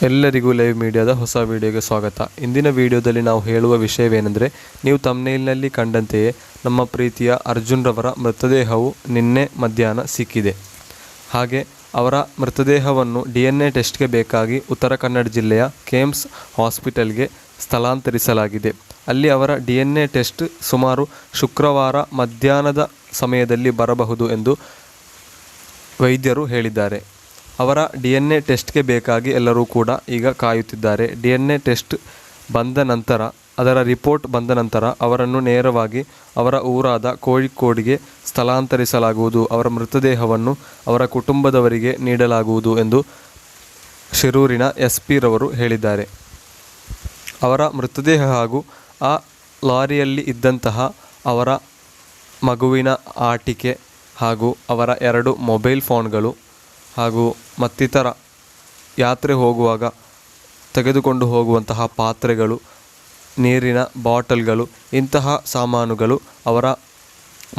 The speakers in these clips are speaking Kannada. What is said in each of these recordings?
ಎಲ್ಲರಿಗೂ ಲೈವ್ ಮೀಡಿಯಾದ ಹೊಸ ವಿಡಿಯೋಗೆ ಸ್ವಾಗತ. ಇಂದಿನ ವಿಡಿಯೋದಲ್ಲಿ ನಾವು ಹೇಳುವ ವಿಷಯವೇನೆಂದರೆ, ನೀವು ಥಂಬ್ನೇಲ್ನಲ್ಲಿ ಕಂಡಂತೆಯೇ ನಮ್ಮ ಪ್ರೀತಿಯ ಅರ್ಜುನ್ ರವರ ಮೃತದೇಹವು ನಿನ್ನೆ ಮಧ್ಯಾಹ್ನ ಸಿಕ್ಕಿದೆ. ಹಾಗೆ ಅವರ ಮೃತದೇಹವನ್ನು DNA ಟೆಸ್ಟ್ಗೆ ಬೇಕಾಗಿ ಉತ್ತರ ಕನ್ನಡ ಜಿಲ್ಲೆಯ ಕೇಮ್ಸ್ ಹಾಸ್ಪಿಟಲ್ಗೆ ಸ್ಥಳಾಂತರಿಸಲಾಗಿದೆ. ಅಲ್ಲಿ ಅವರ DNA ಟೆಸ್ಟ್ ಸುಮಾರು ಶುಕ್ರವಾರ ಮಧ್ಯಾಹ್ನದ ಸಮಯದಲ್ಲಿ ಬರಬಹುದು ಎಂದು ವೈದ್ಯರು ಹೇಳಿದ್ದಾರೆ. ಅವರ DNA ಟೆಸ್ಟ್ಗೆ ಬೇಕಾಗಿ ಎಲ್ಲರೂ ಕೂಡ ಈಗ ಕಾಯುತ್ತಿದ್ದಾರೆ. DNA ಟೆಸ್ಟ್ ಬಂದ ನಂತರ, ಅದರ ರಿಪೋರ್ಟ್ ಬಂದ ನಂತರ ಅವರನ್ನು ನೇರವಾಗಿ ಅವರ ಊರಾದ ಕೋಳಿಕೋಡಿಗೆ ಸ್ಥಳಾಂತರಿಸಲಾಗುವುದು. ಅವರ ಮೃತದೇಹವನ್ನು ಅವರ ಕುಟುಂಬದವರಿಗೆ ನೀಡಲಾಗುವುದು ಎಂದು ಶಿರೂರಿನ SP ರವರು ಹೇಳಿದ್ದಾರೆ. ಅವರ ಮೃತದೇಹ ಹಾಗೂ ಆ ಲಾರಿಯಲ್ಲಿ ಇದ್ದಂತಹ ಅವರ ಮಗುವಿನ ಆಟಿಕೆ ಹಾಗೂ ಅವರ 2 ಮೊಬೈಲ್ ಫೋನ್ಗಳು ಹಾಗೂ ಮತ್ತಿತರ ಯಾತ್ರೆ ಹೋಗುವಾಗ ತೆಗೆದುಕೊಂಡು ಹೋಗುವಂತಹ ಪಾತ್ರೆಗಳು, ನೀರಿನ ಬಾಟಲ್ಗಳು, ಇಂತಹ ಸಾಮಾನುಗಳು ಅವರ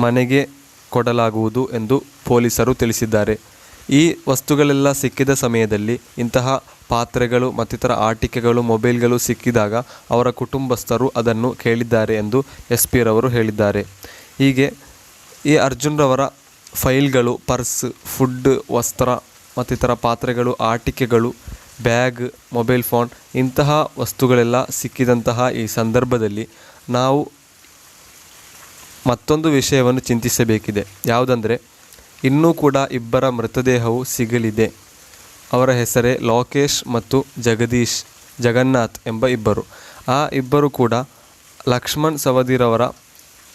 ಮನೆಗೆ ಕೊಡಲಾಗುವುದು ಎಂದು ಪೊಲೀಸರು ತಿಳಿಸಿದ್ದಾರೆ. ಈ ವಸ್ತುಗಳೆಲ್ಲ ಸಿಕ್ಕಿದ ಸಮಯದಲ್ಲಿ ಇಂತಹ ಪಾತ್ರೆಗಳು ಮತ್ತಿತರ ಆಟಿಕೆಗಳು, ಮೊಬೈಲ್ಗಳು ಸಿಕ್ಕಿದಾಗ ಅವರ ಕುಟುಂಬಸ್ಥರು ಅದನ್ನು ಕೇಳಿದ್ದಾರೆ ಎಂದು SP ರವರು ಹೇಳಿದ್ದಾರೆ. ಹೀಗೆ ಈ ಅರ್ಜುನ್ ರವರ ಫೈಲ್ಗಳು, ಪರ್ಸ್, ಫುಡ್, ವಸ್ತ್ರ ಮತ್ತಿತರ ಪಾತ್ರೆಗಳು, ಆಟಿಕೆಗಳು, ಬ್ಯಾಗ್, ಮೊಬೈಲ್ ಫೋನ್ ಇಂತಹ ವಸ್ತುಗಳೆಲ್ಲ ಸಿಕ್ಕಿದಂತಹ ಈ ಸಂದರ್ಭದಲ್ಲಿ ನಾವು ಮತ್ತೊಂದು ವಿಷಯವನ್ನು ಚಿಂತಿಸಬೇಕಿದೆ. ಯಾವುದಂದರೆ, ಇನ್ನೂ ಕೂಡ ಇಬ್ಬರ ಮೃತದೇಹವು ಸಿಗಲಿದೆ. ಅವರ ಹೆಸರೇ ಲೋಕೇಶ್ ಮತ್ತು ಜಗನ್ನಾಥ್ ಎಂಬ ಇಬ್ಬರು. ಆ ಇಬ್ಬರು ಕೂಡ ಲಕ್ಷ್ಮಣ್ ಸವದಿರವರ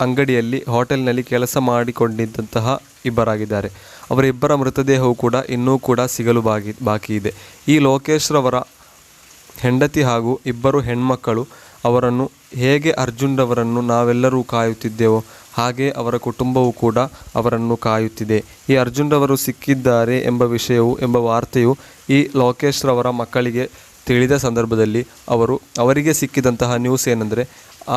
ಅಂಗಡಿಯಲ್ಲಿ, ಹೋಟೆಲ್ನಲ್ಲಿ ಕೆಲಸ ಮಾಡಿಕೊಂಡಿದ್ದಂತಹ ಇಬ್ಬರಾಗಿದ್ದಾರೆ. ಅವರಿಬ್ಬರ ಮೃತದೇಹವು ಕೂಡ ಇನ್ನೂ ಕೂಡ ಸಿಗಲು ಬಾಕಿ ಇದೆ. ಈ ಲೋಕೇಶ್ ರವರ ಹೆಂಡತಿ ಹಾಗೂ ಇಬ್ಬರು ಹೆಣ್ಮಕ್ಕಳು ಅವರನ್ನು ಹೇಗೆ ಅರ್ಜುನ್ ರವರನ್ನು ನಾವೆಲ್ಲರೂ ಕಾಯುತ್ತಿದ್ದೆವೋ ಹಾಗೆ ಅವರ ಕುಟುಂಬವೂ ಕೂಡ ಅವರನ್ನು ಕಾಯುತ್ತಿದೆ. ಈ ಅರ್ಜುನ್ ರವರು ಸಿಕ್ಕಿದ್ದಾರೆ ಎಂಬ ವಾರ್ತೆಯು ಈ ಲೋಕೇಶ್ ರವರ ಮಕ್ಕಳಿಗೆ ತಿಳಿದ ಸಂದರ್ಭದಲ್ಲಿ ಅವರಿಗೆ ಸಿಕ್ಕಿದಂತಹ ನ್ಯೂಸ್ ಏನೆಂದರೆ,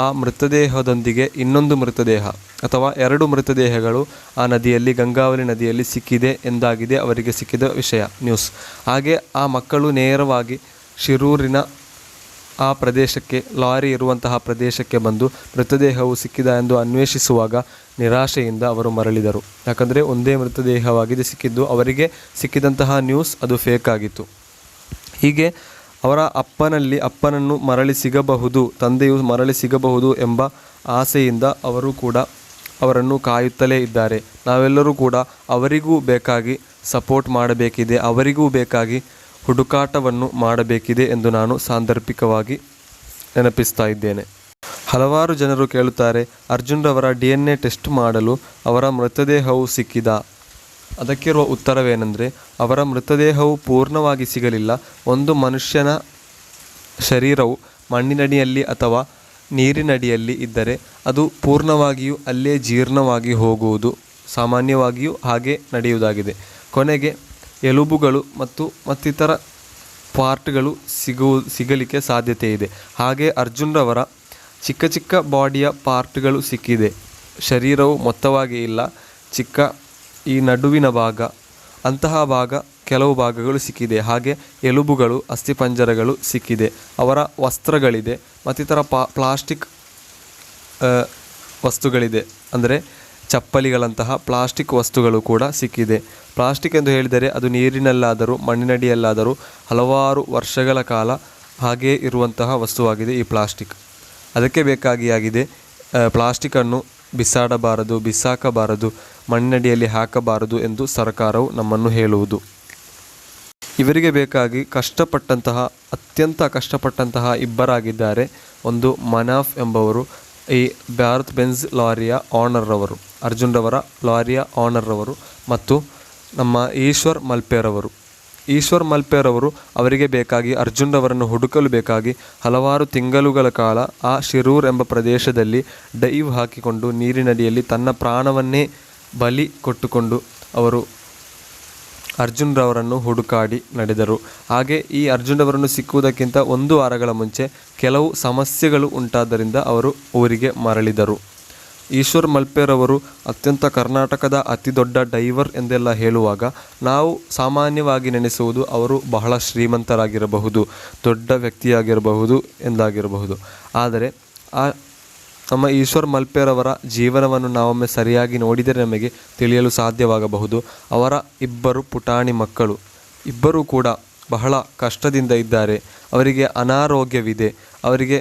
ಆ ಮೃತದೇಹದೊಂದಿಗೆ ಇನ್ನೊಂದು ಮೃತದೇಹ ಅಥವಾ 2 ಮೃತದೇಹಗಳು ಆ ನದಿಯಲ್ಲಿ, ಗಂಗಾವಳಿ ನದಿಯಲ್ಲಿ ಸಿಕ್ಕಿದೆ ಎಂದಾಗಿದೆ ಅವರಿಗೆ ಸಿಕ್ಕಿದ ನ್ಯೂಸ್. ಹಾಗೆ ಆ ಮಕ್ಕಳು ನೇರವಾಗಿ ಶಿರೂರಿನ ಆ ಪ್ರದೇಶಕ್ಕೆ, ಲಾರಿ ಇರುವಂತಹ ಪ್ರದೇಶಕ್ಕೆ ಬಂದು ಮೃತದೇಹವು ಸಿಕ್ಕಿದ ಎಂದು ಅನ್ವೇಷಿಸುವಾಗ ನಿರಾಶೆಯಿಂದ ಅವರು ಮರಳಿದರು. ಯಾಕಂದರೆ ಒಂದೇ ಮೃತದೇಹವಾಗಿದೆ ಸಿಕ್ಕಿದ್ದು. ಅವರಿಗೆ ಸಿಕ್ಕಿದಂತಹ ನ್ಯೂಸ್ ಅದು ಫೇಕ್ ಆಗಿತ್ತು. ಹೀಗೆ ಅವರ ಅಪ್ಪನನ್ನು ಮರಳಿ ಸಿಗಬಹುದು, ತಂದೆಯು ಮರಳಿ ಸಿಗಬಹುದು ಎಂಬ ಆಸೆಯಿಂದ ಅವರು ಕೂಡ ಅವರನ್ನು ಕಾಯುತ್ತಲೇ ಇದ್ದಾರೆ. ನಾವೆಲ್ಲರೂ ಕೂಡ ಅವರಿಗೂ ಬೇಕಾಗಿ ಸಪೋರ್ಟ್ ಮಾಡಬೇಕಿದೆ, ಅವರಿಗೂ ಬೇಕಾಗಿ ಹುಡುಕಾಟವನ್ನು ಮಾಡಬೇಕಿದೆ ಎಂದು ನಾನು ಸಾಂದರ್ಭಿಕವಾಗಿ ನೆನಪಿಸ್ತಾ ಇದ್ದೇನೆ. ಹಲವಾರು ಜನರು ಕೇಳುತ್ತಾರೆ, ಅರ್ಜುನ್ ರವರ DNA ಟೆಸ್ಟ್ ಮಾಡಲು ಅವರ ಮೃತದೇಹವು ಸಿಕ್ಕಿದ? ಅದಕ್ಕಿರುವ ಉತ್ತರವೇನೆಂದರೆ, ಅವರ ಮೃತದೇಹವು ಪೂರ್ಣವಾಗಿ ಸಿಗಲಿಲ್ಲ. ಒಂದು ಮನುಷ್ಯನ ಶರೀರವು ಮಣ್ಣಿನಡಿಯಲ್ಲಿ ಅಥವಾ ನೀರಿನಡಿಯಲ್ಲಿ ಇದ್ದರೆ ಅದು ಪೂರ್ಣವಾಗಿಯೂ ಅಲ್ಲೇ ಜೀರ್ಣವಾಗಿ ಹೋಗುವುದು ಸಾಮಾನ್ಯವಾಗಿಯೂ ಹಾಗೆ ನಡೆಯುವುದಾಗಿದೆ. ಕೊನೆಗೆ ಎಲುಬುಗಳು ಮತ್ತು ಮತ್ತಿತರ ಪಾರ್ಟ್ಗಳು ಸಿಗಲಿಕ್ಕೆ ಸಾಧ್ಯತೆ ಇದೆ. ಹಾಗೆ ಅರ್ಜುನ್ ರವರ ಚಿಕ್ಕ ಚಿಕ್ಕ ಬಾಡಿಯ ಪಾರ್ಟ್ಗಳು ಸಿಕ್ಕಿದೆ. ಶರೀರವು ಮೊತ್ತವಾಗಿ ಇಲ್ಲ, ಚಿಕ್ಕ ಈ ನಡುವಿನ ಭಾಗ, ಅಂತಹ ಕೆಲವು ಭಾಗಗಳು ಸಿಕ್ಕಿದೆ. ಹಾಗೆ ಎಲುಬುಗಳು, ಅಸ್ಥಿಪಂಜರಗಳು ಸಿಕ್ಕಿದೆ. ಅವರ ವಸ್ತ್ರಗಳಿದೆ, ಮತ್ತಿತರ ಪ್ಲಾಸ್ಟಿಕ್ ವಸ್ತುಗಳಿದೆ. ಅಂದರೆ ಚಪ್ಪಲಿಗಳಂತಹ ಪ್ಲಾಸ್ಟಿಕ್ ವಸ್ತುಗಳು ಕೂಡ ಸಿಕ್ಕಿದೆ. ಪ್ಲಾಸ್ಟಿಕ್ ಎಂದು ಹೇಳಿದರೆ ಅದು ನೀರಿನಲ್ಲಾದರೂ ಮಣ್ಣಿನಡಿಯಲ್ಲಾದರೂ ಹಲವಾರು ವರ್ಷಗಳ ಕಾಲ ಹಾಗೇ ಇರುವಂತಹ ವಸ್ತುವಾಗಿದೆ ಈ ಪ್ಲಾಸ್ಟಿಕ್. ಅದಕ್ಕೆ ಬೇಕಾಗಿಯಾಗಿದೆ ಪ್ಲಾಸ್ಟಿಕ್ಕನ್ನು ಬಿಸಾಕಬಾರದು, ಮಣ್ಣಿನಡಿಯಲ್ಲಿ ಹಾಕಬಾರದು ಎಂದು ಸರ್ಕಾರವು ನಮ್ಮನ್ನು ಹೇಳುವುದು. ಇವರಿಗೆ ಬೇಕಾಗಿ ಅತ್ಯಂತ ಕಷ್ಟಪಟ್ಟಂತಹ ಇಬ್ಬರಾಗಿದ್ದಾರೆ. ಒಂದು ಮನಾಫ್ ಎಂಬವರು, ಈ ಭಾರತ್ ಬೆಂಜ್ ಲಾರಿಯ ಓನರ್ ರವರು, ಅರ್ಜುನ್ ರವರ ಲಾರಿಯ ಓನರ್ ರವರು, ಮತ್ತು ನಮ್ಮ ಈಶ್ವರ್ ಮಲ್ಪೇರವರು ಅವರಿಗೆ ಬೇಕಾಗಿ ಅರ್ಜುನ್ ರವರನ್ನು ಹುಡುಕಲು ಬೇಕಾಗಿ ಹಲವಾರು ತಿಂಗಳುಗಳ ಕಾಲ ಆ ಶಿರೂರ್ ಎಂಬ ಪ್ರದೇಶದಲ್ಲಿ ಡೈವ್ ಹಾಕಿಕೊಂಡು ನೀರಿನಡಿಯಲ್ಲಿ ತನ್ನ ಪ್ರಾಣವನ್ನೇ ಬಲಿ ಕೊಟ್ಟುಕೊಂಡು ಅವರು ಅರ್ಜುನ್ ರವರನ್ನು ಹುಡುಕಾಡಿ ನಡೆದರು. ಹಾಗೆ ಈ ಅರ್ಜುನ್ ರವರನ್ನು ಸಿಕ್ಕುವುದಕ್ಕಿಂತ 1 ವಾರಗಳ ಮುಂಚೆ ಕೆಲವು ಸಮಸ್ಯೆಗಳು ಉಂಟಾದ್ದರಿಂದ ಅವರು ಊರಿಗೆ ಮರಳಿದರು. ಈಶ್ವರ್ ಮಲ್ಪೆರವರು ಅತ್ಯಂತ ಕರ್ನಾಟಕದ ಅತಿ ದೊಡ್ಡ ಡೈವರ್ ಎಂದೆಲ್ಲ ಹೇಳುವಾಗ ನಾವು ಸಾಮಾನ್ಯವಾಗಿ ನೆನೆಸುವುದು ಅವರು ಬಹಳ ಶ್ರೀಮಂತರಾಗಿರಬಹುದು, ದೊಡ್ಡ ವ್ಯಕ್ತಿಯಾಗಿರಬಹುದು ಎಂದಾಗಿರಬಹುದು. ಆದರೆ ನಮ್ಮ ಈಶ್ವರ್ ಮಲ್ಪೆರವರ ಜೀವನವನ್ನು ನಾವೊಮ್ಮೆ ಸರಿಯಾಗಿ ನೋಡಿದರೆ ನಮಗೆ ತಿಳಿಯಲು ಸಾಧ್ಯವಾಗಬಹುದು. ಅವರ ಇಬ್ಬರು ಪುಟಾಣಿ ಮಕ್ಕಳು ಇಬ್ಬರೂ ಕೂಡ ಬಹಳ ಕಷ್ಟದಿಂದ ಇದ್ದಾರೆ. ಅವರಿಗೆ ಅನಾರೋಗ್ಯವಿದೆ, ಅವರಿಗೆ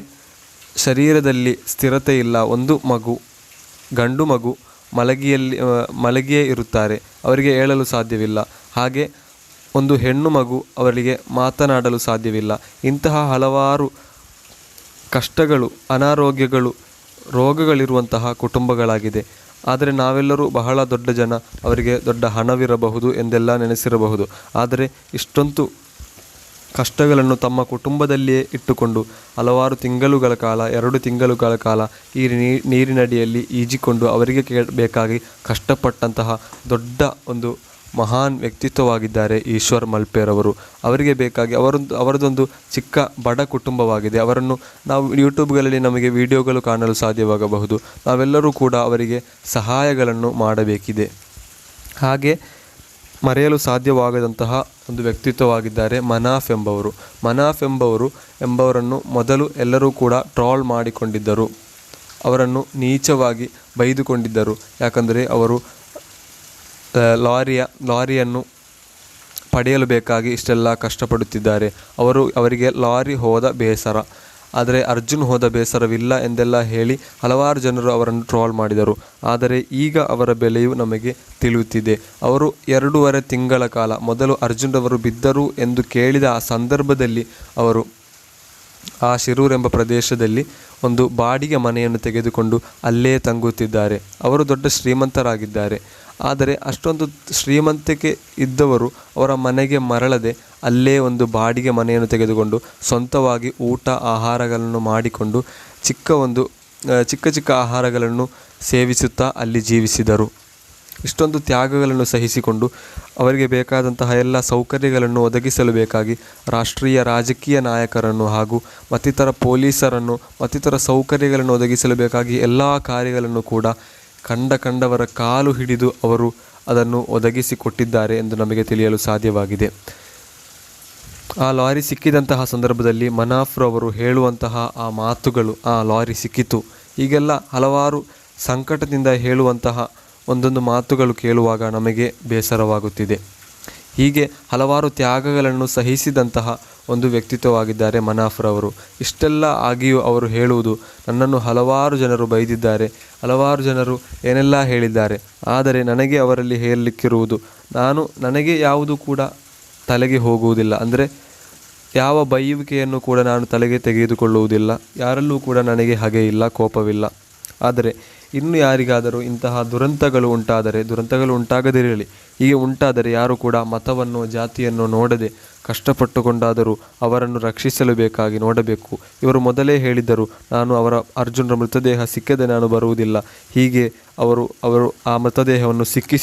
ಶರೀರದಲ್ಲಿ ಸ್ಥಿರತೆ ಇಲ್ಲ. ಒಂದು ಮಗು, ಗಂಡು ಮಗು ಮಲಗಿಯೇ ಇರುತ್ತಾರೆ, ಅವರಿಗೆ ಏಳಲು ಸಾಧ್ಯವಿಲ್ಲ. ಹಾಗೆ ಒಂದು ಹೆಣ್ಣು ಮಗು, ಅವರಿಗೆ ಮಾತನಾಡಲು ಸಾಧ್ಯವಿಲ್ಲ. ಇಂತಹ ಹಲವಾರು ಕಷ್ಟಗಳು, ಅನಾರೋಗ್ಯಗಳು, ರೋಗಗಳಿರುವಂತಹ ಕುಟುಂಬಗಳಾಗಿದೆ. ಆದರೆ ನಾವೆಲ್ಲರೂ ಬಹಳ ದೊಡ್ಡ ಜನ, ಅವರಿಗೆ ದೊಡ್ಡ ಹಣವಿರಬಹುದು ಎಂದೆಲ್ಲ ನೆನೆಸಿರಬಹುದು. ಆದರೆ ಇಷ್ಟೊಂದು ಕಷ್ಟಗಳನ್ನು ತಮ್ಮ ಕುಟುಂಬದಲ್ಲಿಯೇ ಇಟ್ಟುಕೊಂಡು ಹಲವಾರು ತಿಂಗಳುಗಳ ಕಾಲ, 2 ತಿಂಗಳುಗಳ ಕಾಲ ಈ ನೀರಿನಡಿಯಲ್ಲಿ ಈಜಿಕೊಂಡು ಅವರಿಗೆ ಬೇಕಾಗಿ ಕಷ್ಟಪಟ್ಟಂತಹ ದೊಡ್ಡ ಒಂದು ಮಹಾನ್ ವ್ಯಕ್ತಿತ್ವವಾಗಿದ್ದಾರೆ ಈಶ್ವರ್ ಮಲ್ಪೆರವರು. ಅವರಿಗೆ ಬೇಕಾಗಿ ಅವರದೊಂದು ಚಿಕ್ಕ ಬಡ ಕುಟುಂಬವಾಗಿದೆ. ಅವರನ್ನು ನಾವು ಯೂಟ್ಯೂಬ್ಗಳಲ್ಲಿ ನಮಗೆ ವಿಡಿಯೋಗಳು ಕಾಣಲು ಸಾಧ್ಯವಾಗಬಹುದು. ನಾವೆಲ್ಲರೂ ಕೂಡ ಅವರಿಗೆ ಸಹಾಯಗಳನ್ನು ಮಾಡಬೇಕಿದೆ. ಹಾಗೆ ಮರೆಯಲು ಸಾಧ್ಯವಾಗದಂತಹ ಒಂದು ವ್ಯಕ್ತಿತ್ವವಾಗಿದ್ದಾರೆ ಮನಾಫ್ ಎಂಬವರು. ಮನಾಫ್ ಎಂಬವರನ್ನು ಮೊದಲು ಎಲ್ಲರೂ ಕೂಡ ಟ್ರಾಲ್ ಮಾಡಿಕೊಂಡಿದ್ದರು, ಅವರನ್ನು ನೀಚವಾಗಿ ಬೈದುಕೊಂಡಿದ್ದರು. ಯಾಕಂದರೆ ಅವರು ಲಾರಿಯನ್ನು ಪಡೆಯಲು ಬೇಕಾಗಿ ಇಷ್ಟೆಲ್ಲ ಕಷ್ಟಪಡುತ್ತಿದ್ದಾರೆ. ಅವರಿಗೆ ಲಾರಿ ಹೋದ ಬೇಸರ, ಆದರೆ ಅರ್ಜುನ್ ಹೋದ ಬೇಸರವಿಲ್ಲ ಎಂದೆಲ್ಲ ಹೇಳಿ ಹಲವಾರು ಜನರು ಅವರನ್ನು ಟ್ರಾಲ್ ಮಾಡಿದರು. ಆದರೆ ಈಗ ಅವರ ಬೆಲೆಯು ನಮಗೆ ತಿಳಿಯುತ್ತಿದೆ. ಅವರು 2.5 ತಿಂಗಳ ಕಾಲ ಮೊದಲು ಅರ್ಜುನ್ ಅವರು ಬಿದ್ದರು ಎಂದು ಕೇಳಿದ ಆ ಸಂದರ್ಭದಲ್ಲಿ ಅವರು ಆ ಶಿರೂರ್ ಎಂಬ ಪ್ರದೇಶದಲ್ಲಿ ಒಂದು ಬಾಡಿಗೆ ಮನೆಯನ್ನು ತೆಗೆದುಕೊಂಡು ಅಲ್ಲೇ ತಂಗುತ್ತಿದ್ದಾರೆ. ಅವರು ದೊಡ್ಡ ಶ್ರೀಮಂತರಾಗಿದ್ದಾರೆ. ಆದರೆ ಅಷ್ಟೊಂದು ಶ್ರೀಮಂತಿಕೆ ಇದ್ದವರು ಅವರ ಮನೆಗೆ ಮರಳದೆ ಅಲ್ಲೇ ಒಂದು ಬಾಡಿಗೆ ಮನೆಯನ್ನು ತೆಗೆದುಕೊಂಡು ಸ್ವಂತವಾಗಿ ಊಟ ಆಹಾರಗಳನ್ನು ಮಾಡಿಕೊಂಡು ಚಿಕ್ಕ ಚಿಕ್ಕ ಆಹಾರಗಳನ್ನು ಸೇವಿಸುತ್ತಾ ಅಲ್ಲಿ ಜೀವಿಸಿದರು. ಇಷ್ಟೊಂದು ತ್ಯಾಗಗಳನ್ನು ಸಹಿಸಿಕೊಂಡು ಅವರಿಗೆ ಬೇಕಾದಂತಹ ಎಲ್ಲ ಸೌಕರ್ಯಗಳನ್ನು ಒದಗಿಸಲು ಬೇಕಾಗಿ ರಾಷ್ಟ್ರೀಯ ರಾಜಕೀಯ ನಾಯಕರನ್ನು ಹಾಗೂ ಮತ್ತಿತರ ಪೊಲೀಸರನ್ನು ಮತ್ತಿತರ ಸೌಕರ್ಯಗಳನ್ನು ಒದಗಿಸಲು ಬೇಕಾಗಿ ಎಲ್ಲ ಕಾರ್ಯಗಳನ್ನು ಕೂಡ ಕಂಡವರ ಕಾಲು ಹಿಡಿದು ಅವರು ಅದನ್ನು ಒದಗಿಸಿಕೊಟ್ಟಿದ್ದಾರೆ ಎಂದು ನಮಗೆ ತಿಳಿಯಲು ಸಾಧ್ಯವಾಗಿದೆ. ಆ ಲಾರಿ ಸಿಕ್ಕಿದಂತಹ ಸಂದರ್ಭದಲ್ಲಿ ಮನಾಫ್ರವರು ಹೇಳುವಂತಹ ಆ ಮಾತುಗಳು, ಆ ಲಾರಿ ಸಿಕ್ಕಿತು, ಹೀಗೆಲ್ಲ ಹಲವಾರು ಸಂಕಟದಿಂದ ಹೇಳುವಂತಹ ಒಂದೊಂದು ಮಾತುಗಳು ಕೇಳುವಾಗ ನಮಗೆ ಬೇಸರವಾಗುತ್ತಿದೆ. ಹೀಗೆ ಹಲವಾರು ತ್ಯಾಗಗಳನ್ನು ಸಹಿಸಿದಂತಹ ಒಂದು ವ್ಯಕ್ತಿತ್ವವಾಗಿದ್ದಾರೆ ಮನಾಫ್ರವರು. ಇಷ್ಟೆಲ್ಲ ಆಗಿಯೂ ಅವರು ಹೇಳುವುದು, ನನ್ನನ್ನು ಹಲವಾರು ಜನರು ಬೈದಿದ್ದಾರೆ, ಹಲವಾರು ಜನರು ಏನೆಲ್ಲ ಹೇಳಿದ್ದಾರೆ, ಆದರೆ ನನಗೆ ಅವರಲ್ಲಿ ಹೇಳಲಿಕ್ಕಿರುವುದು, ನನಗೆ ಯಾವುದು ಕೂಡ ತಲೆಗೆ ಹೋಗುವುದಿಲ್ಲ. ಅಂದರೆ ಯಾವ ಬೈಯುವಿಕೆಯನ್ನು ಕೂಡ ನಾನು ತಲೆಗೆ ತೆಗೆದುಕೊಳ್ಳುವುದಿಲ್ಲ. ಯಾರಲ್ಲೂ ಕೂಡ ನನಗೆ ಹಾಗೆ ಇಲ್ಲ, ಕೋಪವಿಲ್ಲ. ಆದರೆ ಇನ್ನು ಯಾರಿಗಾದರೂ ಇಂತಹ ದುರಂತಗಳು ಉಂಟಾಗದಿರಲಿ. ಹೀಗೆ ಉಂಟಾದರೆ ಯಾರು ಕೂಡ ಮತವನ್ನು ಜಾತಿಯನ್ನು ನೋಡದೆ ಕಷ್ಟಪಟ್ಟುಕೊಂಡಾದರೂ ಅವರನ್ನು ರಕ್ಷಿಸಲು ಬೇಕಾಗಿ ನೋಡಬೇಕು. ಇವರು ಮೊದಲೇ ಹೇಳಿದ್ದರು, ಅರ್ಜುನರ ಮೃತದೇಹ ಸಿಕ್ಕದೆ ನಾನು ಬರುವುದಿಲ್ಲ. ಹೀಗೆ ಅವರು ಆ ಮೃತದೇಹವನ್ನು ಸಿಕ್ಕಿಸಿ